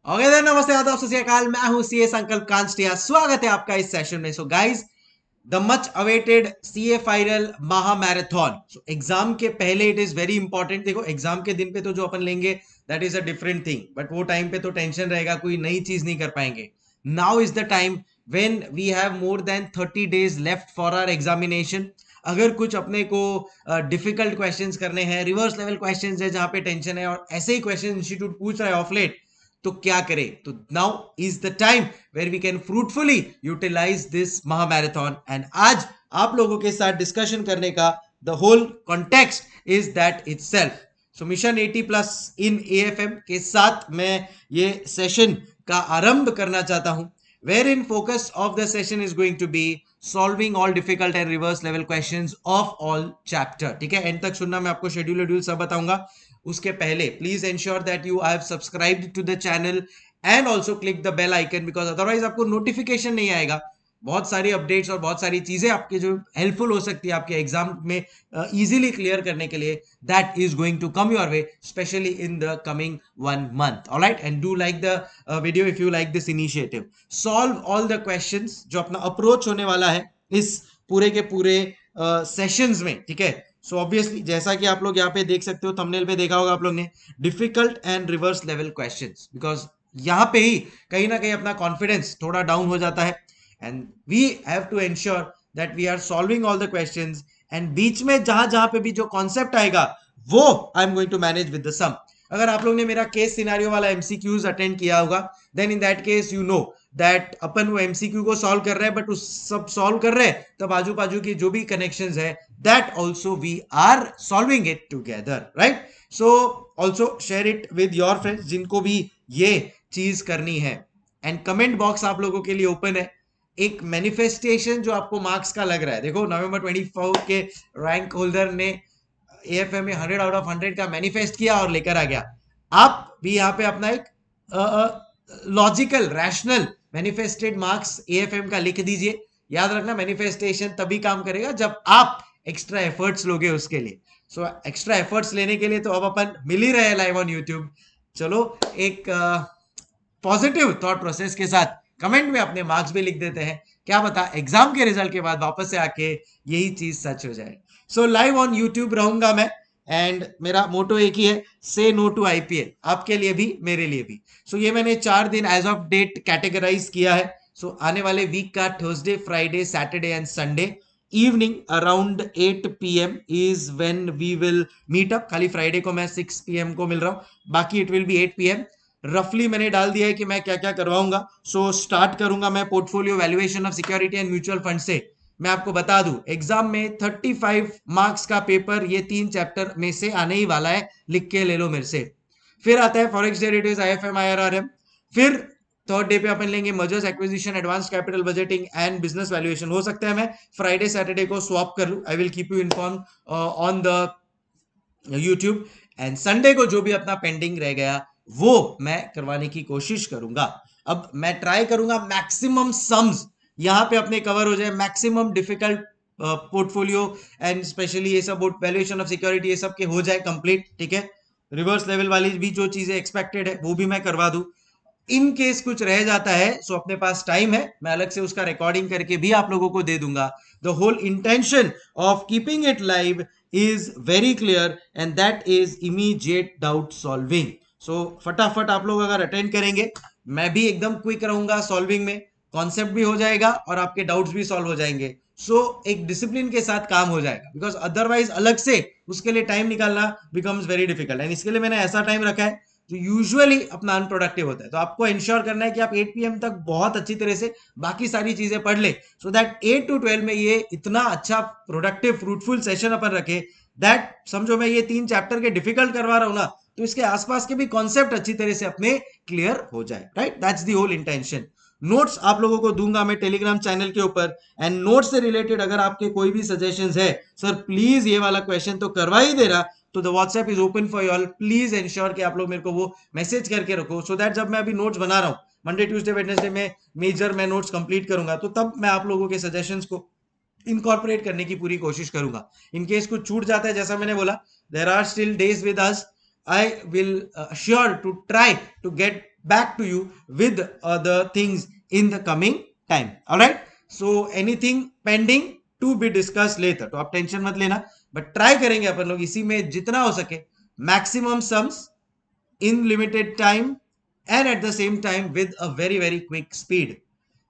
Okay then, नमस्ते, आदाब, सत श्री अकाल। मैं हूं सीए संकल्प कांस्टिया। स्वागत है आपका इस सेशन में। So guys, the much awaited CA final महा मैराथन। सो एग्जाम के पहले इट इज वेरी इंपॉर्टेंट। देखो, एग्जाम के दिन पे तो जो अपन लेंगे that is a different thing, but वो टाइम पे तो टेंशन रहेगा, कोई नई चीज नहीं कर पाएंगे। Now is the time when we have more than 30 days left for our examination. अगर कुछ अपने को डिफिकल्ट क्वेश्चंस करने हैं, रिवर्स लेवल क्वेश्चंस है जहां पे टेंशन है, और ऐसे ही क्वेश्चन इंस्टीट्यूट पूछ रहा है ऑफ लेट, तो क्या करें? तो now is the time where we can fruitfully utilise this महामैराथन। एंड आज आप लोगों के साथ डिस्कशन करने का the whole context is that itself. So mission 80+ in AFM के साथ मैं ये सेशन का आरंभ करना चाहता हूं, wherein focus of the session is going to be solving all difficult and reverse level questions of all chapter. ठीक है, एंड तक सुनना, मैं आपको शेड्यूल सब बताऊंगा। उसके पहले please ensure that you have subscribed to the channel and also click the bell icon, because otherwise आपको नोटिफिकेशन नहीं आएगा। बहुत सारी अपडेट्स और बहुत सारी चीजें आपके जो हेल्पफुल हो सकती है आपके एग्जाम में इजीली क्लियर करने के लिए, that is going to come your way, specially in the coming 1 month। Alright, and do like the video if you like this initiative. Solve all the questions जो अपना अप्रोच होने वाला है इस पूरे के पूरे सेशंस में। ठीक है, सो ऑब्वियसली जैसा कि आप लोग यहाँ पे देख सकते हो, थंबनेल पे देखा होगा आप लोग ने, difficult and reverse level questions, because यहाँ पे ही कहीं ना कहीं अपना कॉन्फिडेंस थोड़ा डाउन हो जाता है। And we have to ensure that we are solving all the questions, and बीच में जहां जहां पे भी जो कॉन्सेप्ट आएगा वो I am going to manage with the sum. अगर आप लोग ने मेरा केस सिनारियो वाला एमसीक्यूज अटेंड किया होगा, then in that case you know that अपन वो एमसीक्यू को सॉल्व कर रहे हैं, बट उस सब सॉल्व कर रहे हैं तब आजू बाजू की जो भी कनेक्शंस है, that also we are solving it together, right? So also share it with your friends जिनको भी ये चीज करनी है। एंड कमेंट बॉक्स आप लोगों के लिए ओपन है। एक मैनिफेस्टेशन जो आपको मार्क्स का लग रहा है, देखो नवंबर 24 के रैंक होल्डर ने एएफएम में 100 out of 100 का मैनिफेस्ट किया और लेकर आ गया। आप भी यहाँ पे अपना एक logical rational manifested marks AFM का लिख दीजिए। याद रखना, मैनिफेस्टेशन तभी काम करेगा जब आप एक्स्ट्रा एफर्ट्स लोगे उसके लिए। सो एक्स्ट्रा एफर्ट्स लेने के लिए तो अब अपन मिल ही रहे लाइव ऑन यूट्यूब। चलो, एक पॉजिटिव थॉट प्रोसेस के साथ कमेंट में अपने मार्क्स भी लिख देते हैं। क्या पता एग्जाम के रिजल्ट के बाद वापस से आके यही चीज सच हो जाए। सो लाइव ऑन यूट्यूब रहूंगा मैं, एंड मेरा मोटो एक ही है, से नो टू आईपीएल, आपके लिए भी मेरे लिए भी। सो ये मैंने 4 दिन एज ऑफ डेट कैटेगराइज किया है। सो आने वाले वीक का Thursday, Friday, Saturday and Sunday evening around 8 PM is when we will meet up. खाली फ्राइडे को मैं 6 PM को मिल रहा हूँ, बाकी इट विल बी 8 PM। रफली मैंने डाल दिया है कि मैं क्या क्या करवाऊंगा। सो स्टार्ट करूंगा मैं portfolio valuation of security and mutual fund से। मैं आपको बता दूं, एग्जाम में 35 मार्क्स का पेपर ये 3 चैप्टर में से आने ही वाला है, लिख के ले लो मेरे से। फिर आता है फॉरेक्स डेरिवेटिव्स, आईएफएम, आईआरआरएम। फिर थर्ड डे पे अपन लेंगे mergers, acquisition, advance capital budgeting and business valuation. हो सकता है मैं फ्राइडे सैटरडे को स्वैप कर लूं। I will keep you inform on the YouTube. And Sunday को जो भी अपना पेंडिंग रह गया वो मैं करवाने की कोशिश करूंगा। अब मैं ट्राई करूंगा मैक्सिमम सम्स यहां पे अपने कवर हो जाए, maximum difficult portfolio and specially ये सब वैल्यूएशन ऑफ सिक्योरिटी ये सब के हो जाए कंप्लीट। ठीक है, रिवर्स लेवल वाली भी जो चीजें एक्सपेक्टेड है वो भी मैं करवा दूं। इन केस कुछ रह जाता है, सो अपने पास टाइम है, मैं अलग से उसका रिकॉर्डिंग करके भी आप लोगों को दे दूंगा। The whole intention of keeping it live is very clear, and that is immediate doubt solving. So फटाफट आप लोग अगर अटेंड करेंगे, मैं भी एकदम क्विक रहूंगा सॉल्विंग में, कॉन्सेप्ट भी हो जाएगा और आपके डाउट्स भी सॉल्व हो जाएंगे। सो एक डिसिप्लिन के साथ काम हो जाएगा, बिकॉज अदरवाइज अलग से उसके लिए टाइम निकालना बिकम्स वेरी डिफिकल्ट। एंड इसके लिए मैंने ऐसा टाइम रखा है जो यूजुअली अपना अनप्रोडक्टिव होता है। तो आपको इंश्योर करना है कि आप 8 PM तक बहुत अच्छी तरह से बाकी सारी चीजें पढ़ ले, सो दैट 8 to 12 में ये इतना अच्छा प्रोडक्टिव फ्रूटफुल सेशन अपन रखे, दैट समझो मैं ये 3 चैप्टर के डिफिकल्ट करवा रहा हूं ना, तो इसके आसपास के भी कॉन्सेप्ट अच्छी तरह से अपने क्लियर हो जाए, right? That's the whole intention. Notes आप लोगों को दूंगा मैं टेलीग्राम चैनल के ऊपर, एंड नोट्स से रिलेटेड अगर आपके कोई भी सजेशंस है, सर प्लीज ये वाला क्वेश्चन तो करवा ही दे रहा, तो the WhatsApp is open for you all. Please ensure कि आप लोग मेरे को वो मैसेज करके रखो, सो दैट जब मैं अभी नोट्स बना रहा हूँ मंडे ट्यूसडे वेडनेसडे में मेजर मैं नोट्स कंप्लीट करूंगा, तो तब मैं आप लोगों के सजेशंस को इनकॉर्पोरेट करने की पूरी कोशिश करूंगा। इन केस कुछ छूट जाता है, जैसा मैंने बोला, there are still days with us, I will sure to try to get back to you with the things in the coming time. All right, so anything pending to be discussed later, तो आप tension मत लेना, but try करेंगे अपन लोग इसी में जितना हो सके maximum sums in limited time and at the same time with a very very quick speed.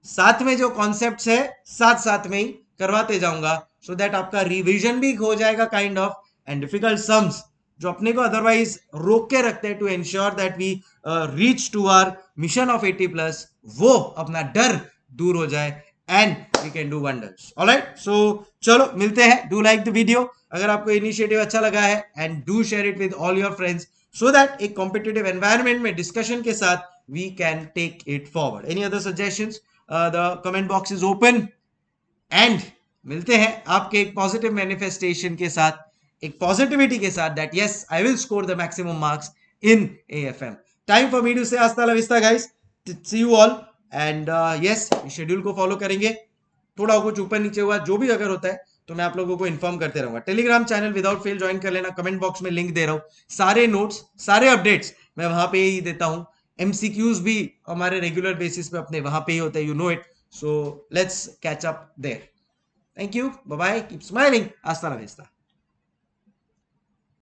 साथ में जो कॉन्सेप्ट्स है साथ साथ में ही करवाते जाऊंगा, सो दैट आपका रिवीजन भी हो जाएगा kind of, and difficult sums जो अपने को अदरवाइज रोक के रखते हैं to ensure that we reach to our mission of 80+, वो अपना डर दूर हो जाए and we can do wonders. Alright, so चलो मिलते हैं. डू लाइक द वीडियो अगर आपको इनिशिएटिव अच्छा लगा है, and do share it with all your friends, so that एक competitive environment में discussion के साथ we can take it forward. Any other suggestions? The comment box is open. And मिलते हैं आपके एक positive manifestation के साथ, एक positivity के साथ that yes, I will score the maximum marks in AFM. Time for me to say hasta la vista guys. See you all. And yes, schedule को follow करेंगे. थोड़ा कुछ ऊपर नीचे हुआ जो भी अगर होता है तो मैं आप लोगों को इन्फॉर्म करते रहूंगा. Telegram channel without fail join कर लेना, कमेंट बॉक्स में लिंक दे रहा हूं. सारे नोट्स सारे अपडेट्स मैं वहां पे ही देता हूं. एमसीक्यूज भी हमारे रेगुलर बेसिस पे अपने वहां पे ही होते हैं, you know it. So let's catch up there. Thank you, bye bye, keep smiling, हasta la vista.